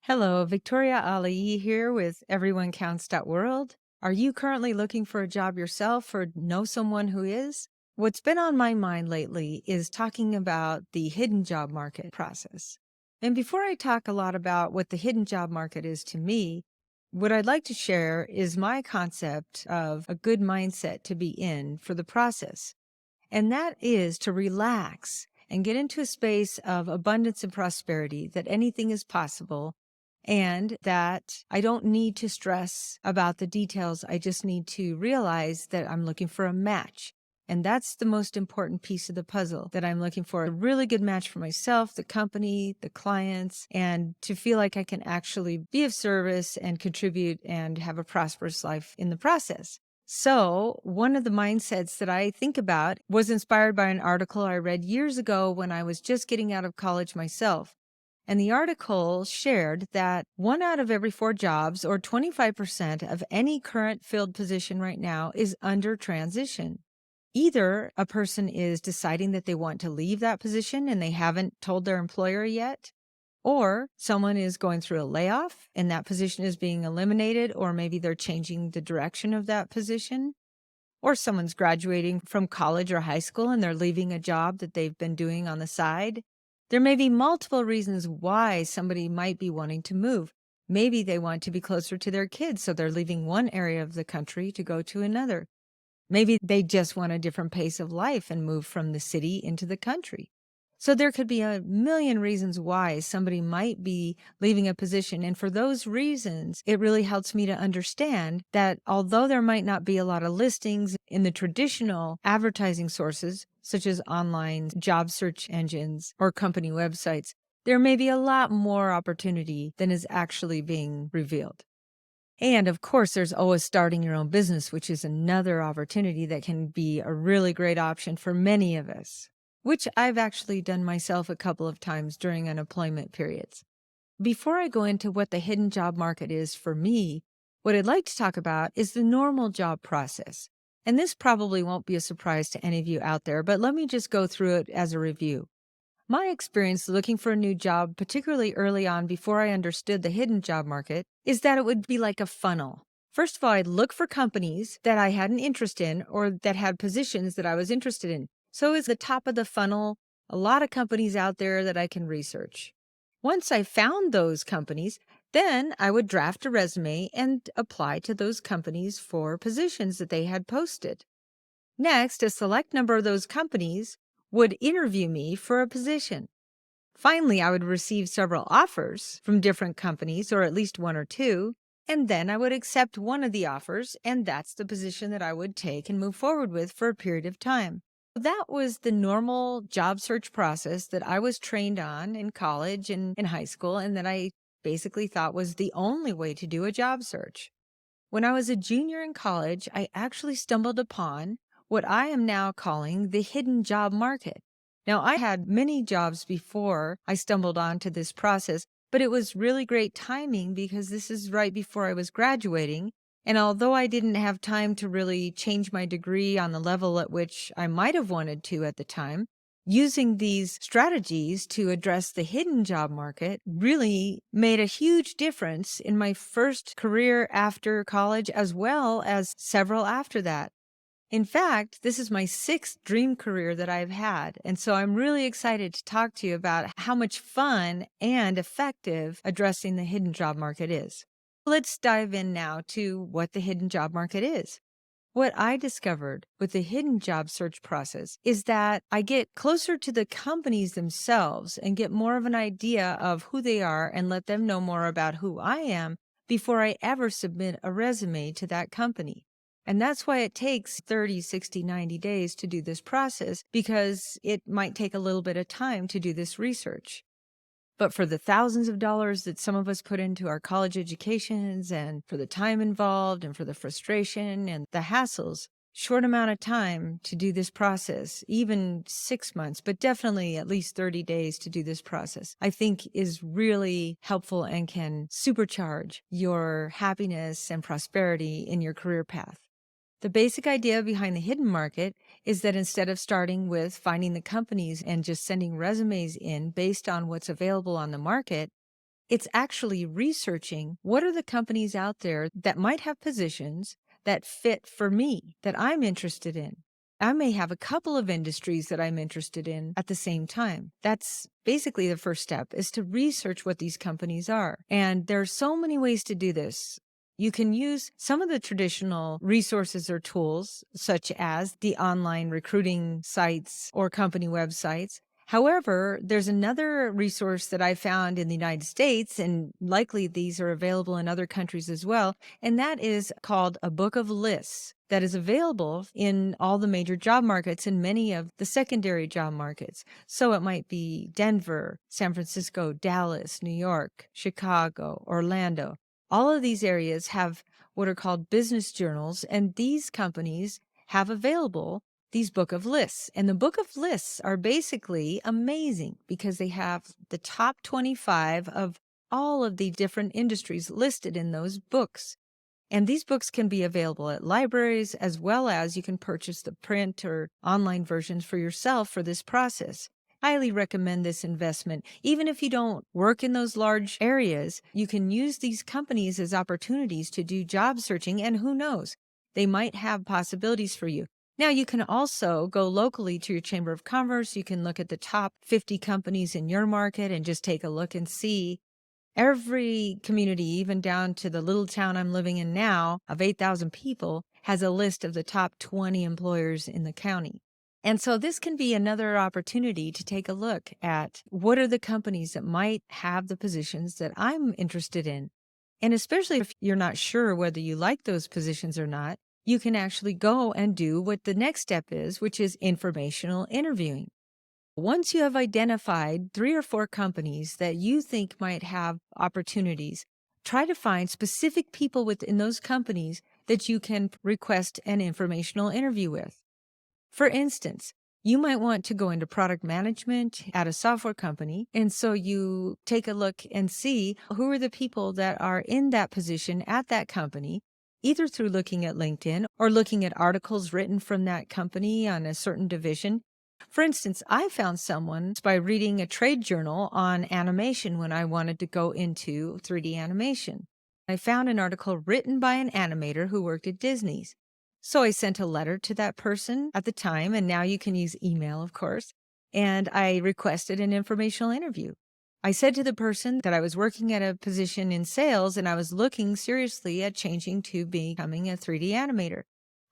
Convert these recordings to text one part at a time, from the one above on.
Hello, Victoria Ali here with everyonecounts.world. Are you currently looking for a job yourself or know someone who is? What's been on my mind lately is talking about the hidden job market process. And before I talk a lot about what the hidden job market is to me, what I'd like to share is my concept of a good mindset to be in for the process. And that is to relax and get into a space of abundance and prosperity, that anything is possible and that I don't need to stress about the details. I just need to realize that I'm looking for a match. And that's the most important piece of the puzzle, that I'm looking for a really good match for myself, the company, the clients, and to feel like I can actually be of service and contribute and have a prosperous life in the process. So, one of the mindsets that I think about was inspired by an article I read years ago when I was just getting out of college myself. And the article shared that 1 out of every 4 jobs, or 25% of any current filled position right now, is under transition. Either a person is deciding that they want to leave that position and they haven't told their employer yet, or someone is going through a layoff and that position is being eliminated, or maybe they're changing the direction of that position, or someone's graduating from college or high school and they're leaving a job that they've been doing on the side. There may be multiple reasons why somebody might be wanting to move. Maybe they want to be closer to their kids, so they're leaving one area of the country to go to another. Maybe they just want a different pace of life and move from the city into the country. So there could be a million reasons why somebody might be leaving a position. And for those reasons, it really helps me to understand that although there might not be a lot of listings in the traditional advertising sources, such as online job search engines or company websites, there may be a lot more opportunity than is actually being revealed. And of course, there's always starting your own business, which is another opportunity that can be a really great option for many of us, which I've actually done myself a couple of times during unemployment periods. Before I go into what the hidden job market is for me, what I'd like to talk about is the normal job process. And this probably won't be a surprise to any of you out there, but let me just go through it as a review. My experience looking for a new job, particularly early on before I understood the hidden job market, is that it would be like a funnel. First of all, I'd look for companies that I had an interest in or that had positions that I was interested in. So it's the top of the funnel, a lot of companies out there that I can research. Once I found those companies, then I would draft a resume and apply to those companies for positions that they had posted. Next, a select number of those companies would interview me for a position. Finally, I would receive several offers from different companies, or at least one or two, and then I would accept one of the offers, and that's the position that I would take and move forward with for a period of time. That was the normal job search process that I was trained on in college and in high school, and that I basically thought was the only way to do a job search. When I was a junior in college, I actually stumbled upon what I am now calling the hidden job market. Now, I had many jobs before I stumbled onto this process, but it was really great timing because this is right before I was graduating. And although I didn't have time to really change my degree on the level at which I might have wanted to at the time, using these strategies to address the hidden job market really made a huge difference in my first career after college, as well as several after that. In fact, this is my sixth dream career that I've had, and so I'm really excited to talk to you about how much fun and effective addressing the hidden job market is. Let's dive in now to what the hidden job market is. What I discovered with the hidden job search process is that I get closer to the companies themselves and get more of an idea of who they are and let them know more about who I am before I ever submit a resume to that company. And that's why it takes 30, 60, 90 days to do this process, because it might take a little bit of time to do this research. But for the thousands of dollars that some of us put into our college educations, and for the time involved and for the frustration and the hassles, short amount of time to do this process, even 6 months, but definitely at least 30 days to do this process, I think is really helpful and can supercharge your happiness and prosperity in your career path. The basic idea behind the hidden market is that instead of starting with finding the companies and just sending resumes in based on what's available on the market, It's actually researching what are the companies out there that might have positions that fit for me, that I'm interested in. I may have a couple of industries that I'm interested in at the same time. That's basically the first step, is to research what these companies are. And there are so many ways to do this. You can use some of the traditional resources or tools, such as the online recruiting sites or company websites. However, there's another resource that I found in the United States, and likely these are available in other countries as well, and that is called a book of lists that is available in all the major job markets and many of the secondary job markets. So it might be Denver, San Francisco, Dallas, New York, Chicago, Orlando. All of these areas have what are called business journals, and these companies have available these book of lists. And the book of lists are basically amazing because they have the top 25 of all of the different industries listed in those books. And these books can be available at libraries, as well as you can purchase the print or online versions for yourself for this process. Highly recommend this investment. Even if you don't work in those large areas, you can use these companies as opportunities to do job searching, and who knows, they might have possibilities for you. Now, you can also go locally to your Chamber of Commerce. You can look at the top 50 companies in your market and just take a look and see. Every community, even down to the little town I'm living in now of 8,000 people, has a list of the top 20 employers in the county. And so this can be another opportunity to take a look at what are the companies that might have the positions that I'm interested in. And especially if you're not sure whether you like those positions or not, you can actually go and do what the next step is, which is informational interviewing. Once you have identified 3 or 4 companies that you think might have opportunities, try to find specific people within those companies that you can request an informational interview with. For instance, you might want to go into product management at a software company, and so you take a look and see who are the people that are in that position at that company, either through looking at LinkedIn or looking at articles written from that company on a certain division. For instance, I found someone by reading a trade journal on animation when I wanted to go into 3D animation. I found an article written by an animator who worked at Disney's. So I sent a letter to that person at the time, and now you can use email, of course, and I requested an informational interview. I said to the person that I was working at a position in sales and I was looking seriously at changing to becoming a 3D animator.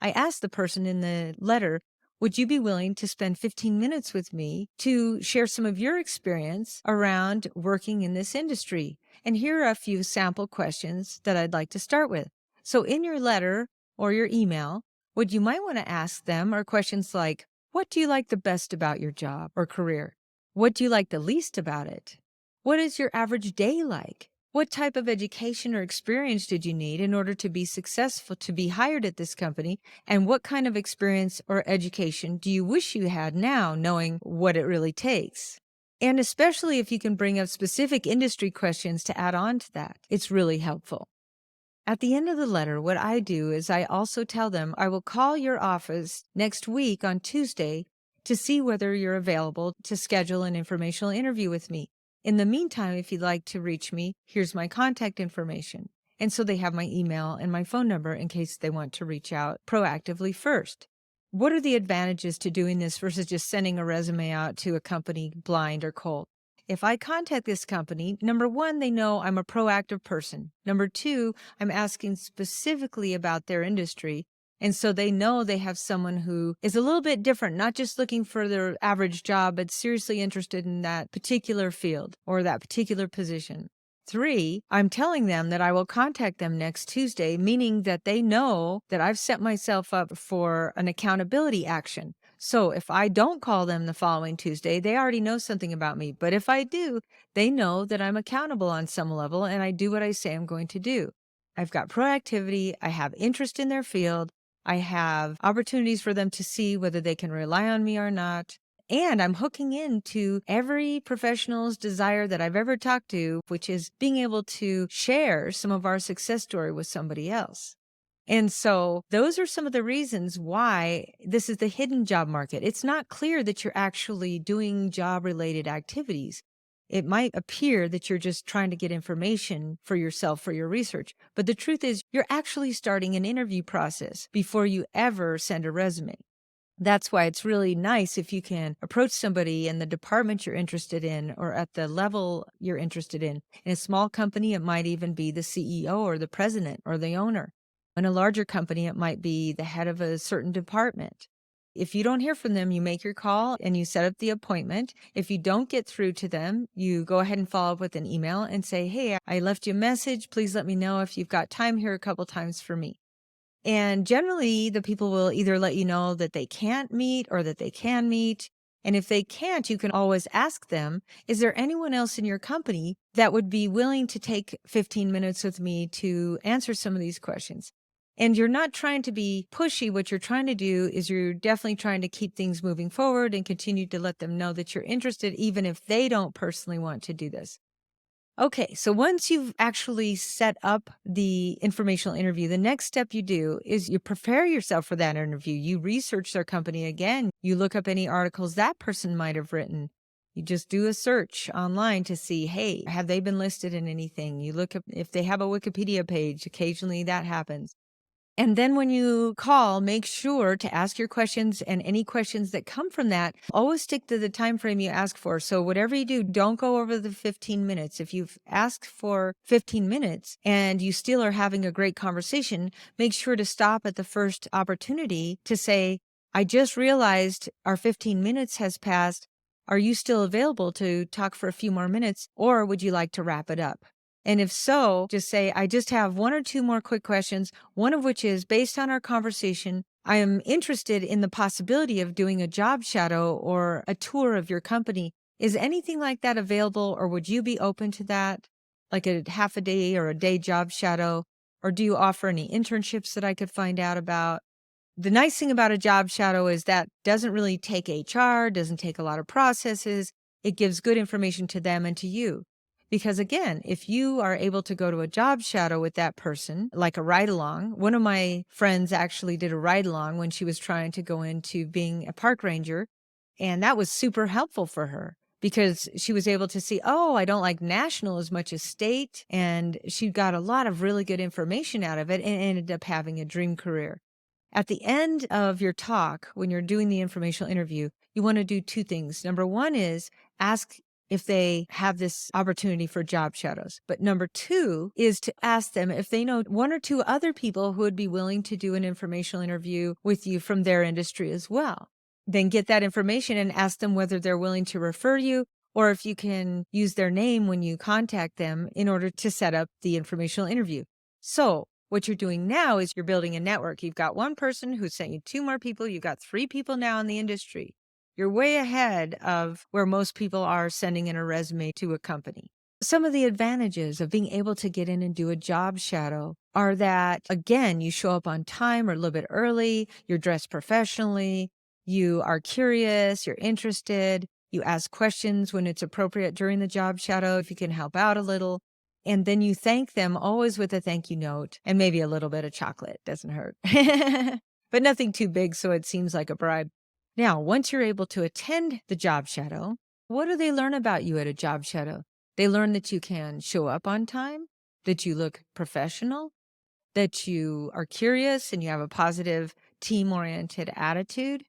I asked the person in the letter, would you be willing to spend 15 minutes with me to share some of your experience around working in this industry? And here are a few sample questions that I'd like to start with. So in your letter or your email, what you might want to ask them are questions like, what do you like the best about your job or career? What do you like the least about it? What is your average day like? What type of education or experience did you need in order to be successful, to be hired at this company? And what kind of experience or education do you wish you had now, knowing what it really takes? And especially if you can bring up specific industry questions to add on to that, it's really helpful. At the end of the letter, what I do is I also tell them I will call your office next week on Tuesday to see whether you're available to schedule an informational interview with me. In the meantime, if you'd like to reach me, here's my contact information. And so they have my email and my phone number in case they want to reach out proactively first. What are the advantages to doing this versus just sending a resume out to a company blind or cold? If I contact this company, number one, they know I'm a proactive person. Number two, I'm asking specifically about their industry. And so they know they have someone who is a little bit different, not just looking for their average job, but seriously interested in that particular field or that particular position. 3, I'm telling them that I will contact them next Tuesday, meaning that they know that I've set myself up for an accountability action. So if I don't call them the following Tuesday, they already know something about me. But if I do, they know that I'm accountable on some level and I do what I say I'm going to do. I've got proactivity. I have interest in their field. I have opportunities for them to see whether they can rely on me or not. And I'm hooking into every professional's desire that I've ever talked to, which is being able to share some of our success story with somebody else. And so those are some of the reasons why this is the hidden job market. It's not clear that you're actually doing job-related activities. It might appear that you're just trying to get information for yourself for your research, but the truth is you're actually starting an interview process before you ever send a resume. That's why it's really nice if you can approach somebody in the department you're interested in or at the level you're interested in. In a small company, it might even be the CEO or the president or the owner. In a larger company, it might be the head of a certain department. If you don't hear from them, you make your call and you set up the appointment. If you don't get through to them, you go ahead and follow up with an email and say, "Hey, I left you a message. Please let me know if you've got time here a couple times for me." And generally, the people will either let you know that they can't meet or that they can meet. And if they can't, you can always ask them, is there anyone else in your company that would be willing to take 15 minutes with me to answer some of these questions? And you're not trying to be pushy. What you're trying to do is you're definitely trying to keep things moving forward and continue to let them know that you're interested, even if they don't personally want to do this. Okay, so once you've actually set up the informational interview, the next step you do is you prepare yourself for that interview. You research their company again. You look up any articles that person might have written. You just do a search online to see, hey, have they been listed in anything? You look up if they have a Wikipedia page. Occasionally that happens. And then when you call, make sure to ask your questions and any questions that come from that, always stick to the time frame you ask for. So whatever you do, don't go over the 15 minutes. If you've asked for 15 minutes and you still are having a great conversation, make sure to stop at the first opportunity to say, I just realized our 15 minutes has passed. Are you still available to talk for a few more minutes, or would you like to wrap it up? And if so, just say, I just have one or two more quick questions, one of which is based on our conversation. I am interested in the possibility of doing a job shadow or a tour of your company. Is anything like that available, or would you be open to that? Like a half a day or a day job shadow? Or do you offer any internships that I could find out about? The nice thing about a job shadow is that doesn't really take HR, doesn't take a lot of processes. It gives good information to them and to you. Because again, if you are able to go to a job shadow with that person, like a ride along, one of my friends actually did a ride along when she was trying to go into being a park ranger. And that was super helpful for her because she was able to see, oh, I don't like national as much as state. And she got a lot of really good information out of it and ended up having a dream career. At the end of your talk, when you're doing the informational interview, you want to do two things. Number one is ask if they have this opportunity for job shadows. But number two is to ask them if they know one or two other people who would be willing to do an informational interview with you from their industry as well. Then get that information and ask them whether they're willing to refer you or if you can use their name when you contact them in order to set up the informational interview. So what you're doing now is you're building a network. You've got one person who sent you two more people. You've got three people now in the industry. You're way ahead of where most people are sending in a resume to a company. Some of the advantages of being able to get in and do a job shadow are that, again, you show up on time or a little bit early, you're dressed professionally, you are curious, you're interested, you ask questions when it's appropriate during the job shadow if you can help out a little. And then you thank them always with a thank you note and maybe a little bit of chocolate. Doesn't hurt. But nothing too big so it seems like a bribe. Now, once you're able to attend the job shadow, what do they learn about you at a job shadow? They learn that you can show up on time, that you look professional, that you are curious and you have a positive team-oriented attitude.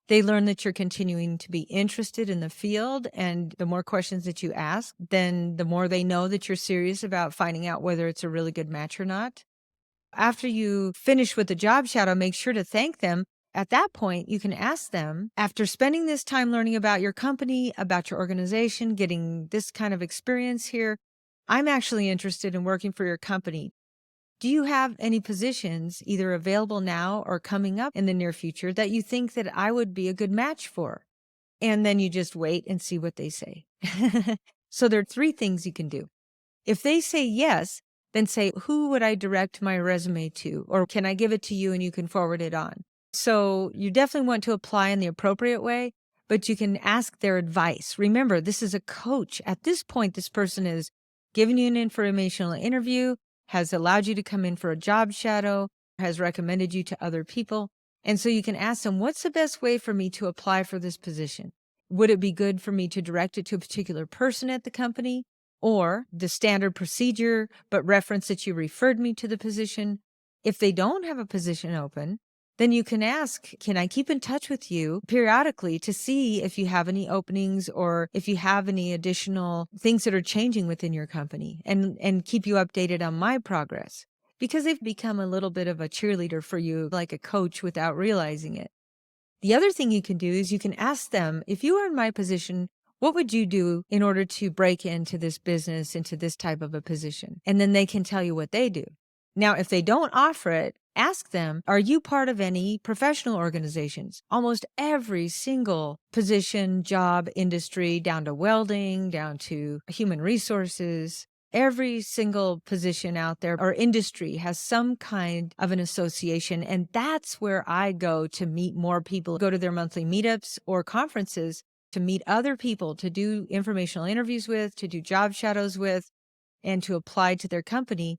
They learn that you're continuing to be interested in the field, and the more questions that you ask, then the more they know that you're serious about finding out whether it's a really good match or not. After you finish with the job shadow, make sure to thank them. At that point, you can ask them, after spending this time learning about your company, about your organization, getting this kind of experience here, I'm actually interested in working for your company. Do you have any positions either available now or coming up in the near future that you think that I would be a good match for? And then you just wait and see what they say. So there are three things you can do. If they say yes, then say, who would I direct my resume to? Or can I give it to you and you can forward it on? So you definitely want to apply in the appropriate way, but you can ask their advice. Remember, this is a coach. At this point, this person is giving you an informational interview, has allowed you to come in for a job shadow, has recommended you to other people. And so you can ask them, what's the best way for me to apply for this position? Would it be good for me to direct it to a particular person at the company or the standard procedure, but reference that you referred me to the position? If they don't have a position open, then you can ask, can I keep in touch with you periodically to see if you have any openings or if you have any additional things that are changing within your company and keep you updated on my progress? Because they've become a little bit of a cheerleader for you, like a coach without realizing it. The other thing you can do is you can ask them, if you were in my position, what would you do in order to break into this business, into this type of a position? And then they can tell you what they do. Now, if they don't offer it, ask them, are you part of any professional organizations? Almost every single position, job, industry, down to welding, down to human resources, every single position out there or industry has some kind of an association. And that's where I go to meet more people, go to their monthly meetups or conferences to meet other people, to do informational interviews with, to do job shadows with, and to apply to their company.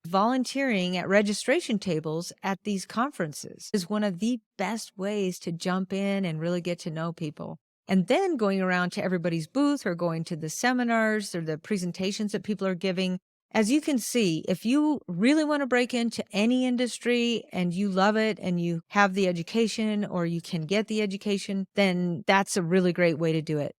Volunteering at registration tables at these conferences is one of the best ways to jump in and really get to know people. And then going around to everybody's booth or going to the seminars or the presentations that people are giving. As you can see, if you really want to break into any industry and you love it and you have the education or you can get the education, then that's a really great way to do it.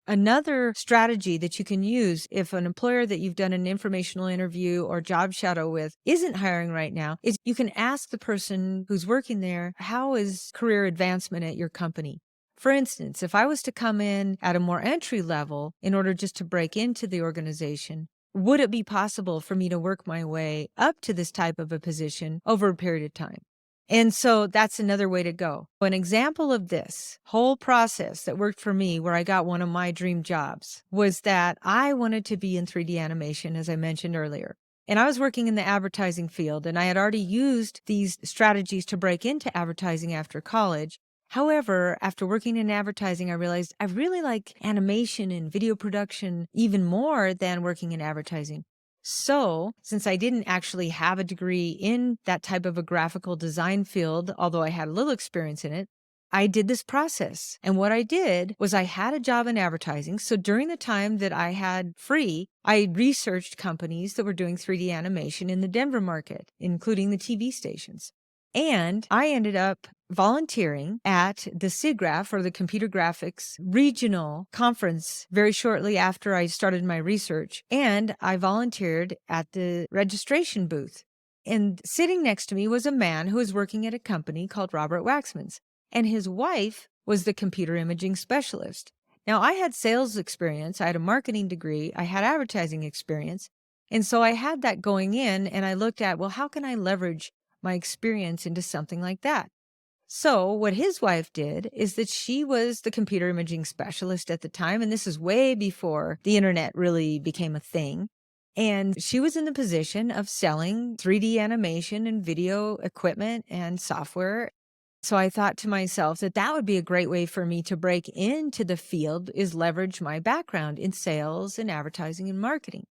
Another strategy that you can use if an employer that you've done an informational interview or job shadow with isn't hiring right now is you can ask the person who's working there, how is career advancement at your company? For instance, if I was to come in at a more entry level in order just to break into the organization, would it be possible for me to work my way up to this type of a position over a period of time? And so that's another way to go. An example of this whole process that worked for me, where I got one of my dream jobs, was that I wanted to be in 3D animation, as I mentioned earlier. And I was working in the advertising field, and I had already used these strategies to break into advertising after college. However, after working in advertising, I realized I really like animation and video production even more than working in advertising. So, since I didn't actually have a degree in that type of a graphical design field, although I had a little experience in it, I did this process. And what I did was I had a job in advertising. So during the time that I had free, I researched companies that were doing 3D animation in the Denver market, including the TV stations. And I ended up volunteering at the SIGGRAPH, or the Computer Graphics Regional Conference, very shortly after I started my research. And I volunteered at the registration booth. And sitting next to me was a man who was working at a company called Robert Waxman's, and his wife was the computer imaging specialist. Now, I had sales experience, I had a marketing degree, I had advertising experience. And so I had that going in, and I looked at, well, how can I leverage my experience into something like that? So what his wife did is that she was the computer imaging specialist at the time, and this is way before the internet really became a thing. And she was in the position of selling 3D animation and video equipment and software. So I thought to myself that that would be a great way for me to break into the field, is leverage my background in sales and advertising and marketing.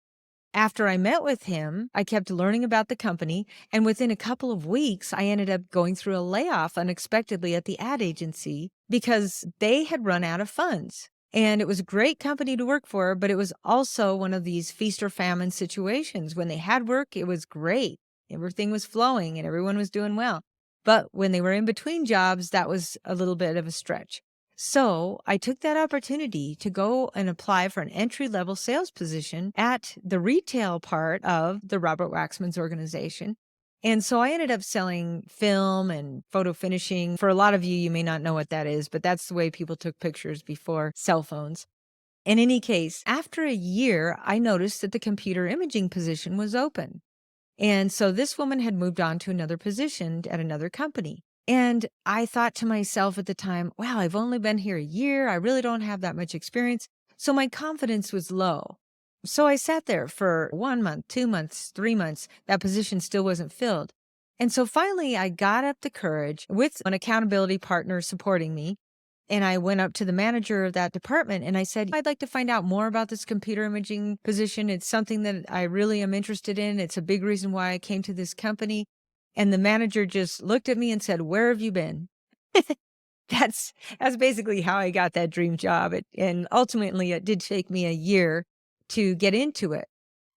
After I met with him, I kept learning about the company, and within a couple of weeks, I ended up going through a layoff unexpectedly at the ad agency because they had run out of funds. And it was a great company to work for, but it was also one of these feast or famine situations. When they had work, it was great. Everything was flowing and everyone was doing well. But when they were in between jobs, that was a little bit of a stretch. So I took that opportunity to go and apply for an entry-level sales position at the retail part of the Robert Waxman's organization. And so I ended up selling film and photo finishing. For a lot of you, you may not know what that is, but that's the way people took pictures before cell phones. In any case, after a year, I noticed that the computer imaging position was open. And so this woman had moved on to another position at another company. And I thought to myself at the time, wow, I've only been here a year. I really don't have that much experience. So my confidence was low. So I sat there for 1 month, 2 months, 3 months. That position still wasn't filled. And so finally, I got up the courage with an accountability partner supporting me. And I went up to the manager of that department and I said, I'd like to find out more about this computer imaging position. It's something that I really am interested in. It's a big reason why I came to this company. And the manager just looked at me and said, where have you been? That's basically how I got that dream job, and ultimately, it did take me a year to get into it.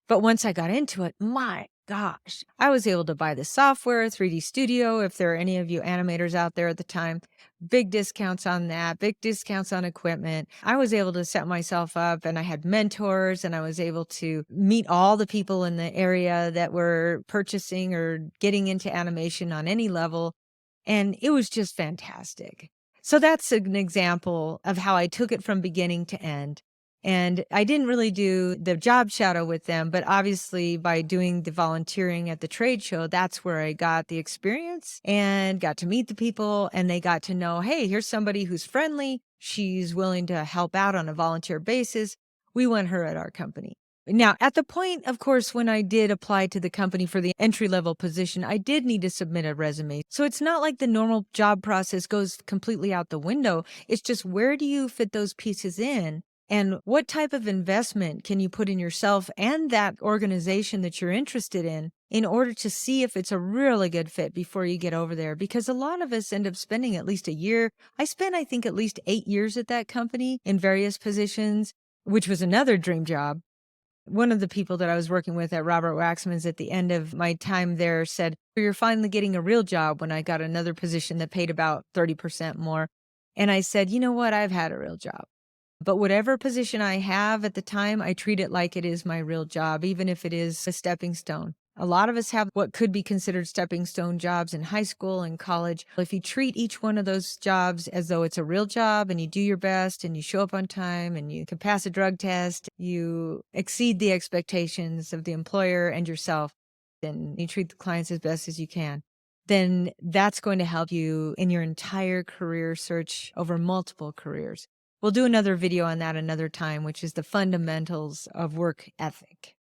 But once I got into it, my gosh, I was able to buy the software, 3D Studio, if there are any of you animators out there at the time, big discounts on that, big discounts on equipment. I was able to set myself up and I had mentors and I was able to meet all the people in the area that were purchasing or getting into animation on any level. And it was just fantastic. So that's an example of how I took it from beginning to end. And I didn't really do the job shadow with them, but obviously by doing the volunteering at the trade show, that's where I got the experience and got to meet the people and they got to know, hey, here's somebody who's friendly. She's willing to help out on a volunteer basis. We want her at our company. Now, at the point, of course, when I did apply to the company for the entry level position, I did need to submit a resume. So it's not like the normal job process goes completely out the window. It's just where do you fit those pieces in? And what type of investment can you put in yourself and that organization that you're interested in order to see if it's a really good fit before you get over there? Because a lot of us end up spending at least a year. I spent, I think, at least 8 years at that company in various positions, which was another dream job. One of the people that I was working with at Robert Waxman's at the end of my time there said, "You're finally getting a real job," when I got another position that paid about 30% more. And I said, "You know what? I've had a real job. But whatever position I have at the time, I treat it like it is my real job, even if it is a stepping stone." A lot of us have what could be considered stepping stone jobs in high school and college. If you treat each one of those jobs as though it's a real job and you do your best and you show up on time and you can pass a drug test, you exceed the expectations of the employer and yourself, and you treat the clients as best as you can, then that's going to help you in your entire career search over multiple careers. We'll do another video on that another time, which is the fundamentals of work ethic.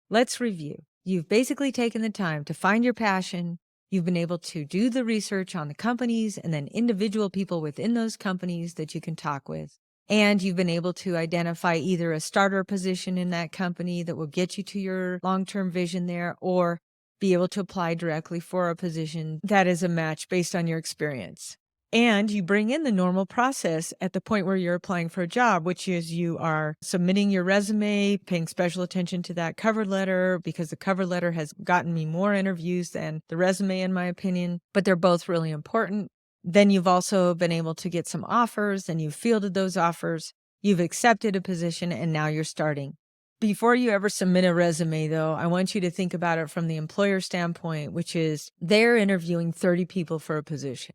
Let's review. You've basically taken the time to find your passion. You've been able to do the research on the companies and then individual people within those companies that you can talk with. And you've been able to identify either a starter position in that company that will get you to your long-term vision there, or be able to apply directly for a position that is a match based on your experience. And you bring in the normal process at the point where you're applying for a job, which is you are submitting your resume, paying special attention to that cover letter, because the cover letter has gotten me more interviews than the resume, in my opinion, but they're both really important. Then you've also been able to get some offers and you've fielded those offers. You've accepted a position and now you're starting. Before you ever submit a resume, though, I want you to think about it from the employer standpoint, which is they're interviewing 30 people for a position.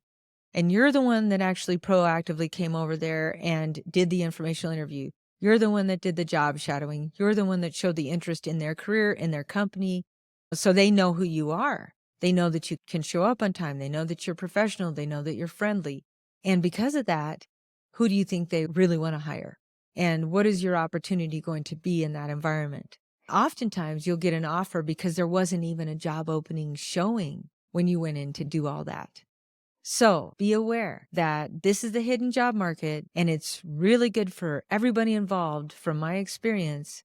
And you're the one that actually proactively came over there and did the informational interview. You're the one that did the job shadowing. You're the one that showed the interest in their career, in their company. So they know who you are. They know that you can show up on time. They know that you're professional. They know that you're friendly. And because of that, who do you think they really want to hire? And what is your opportunity going to be in that environment? Oftentimes, you'll get an offer because there wasn't even a job opening showing when you went in to do all that. So be aware that this is the hidden job market and it's really good for everybody involved from my experience.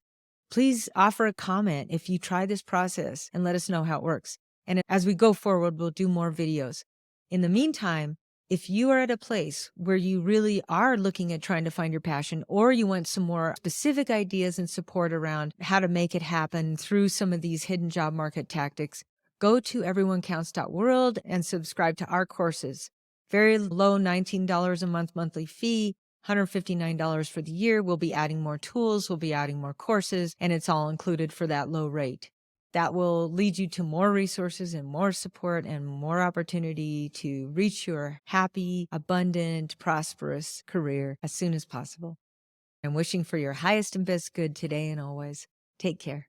Please offer a comment if you try this process and let us know how it works. And as we go forward, we'll do more videos. In the meantime, if you are at a place where you really are looking at trying to find your passion, or you want some more specific ideas and support around how to make it happen through some of these hidden job market tactics, go to everyonecounts.world and subscribe to our courses. Very low $19 a month monthly fee, $159 for the year. We'll be adding more tools, we'll be adding more courses, and it's all included for that low rate. That will lead you to more resources and more support and more opportunity to reach your happy, abundant, prosperous career as soon as possible. I'm wishing for your highest and best good today and always. Take care.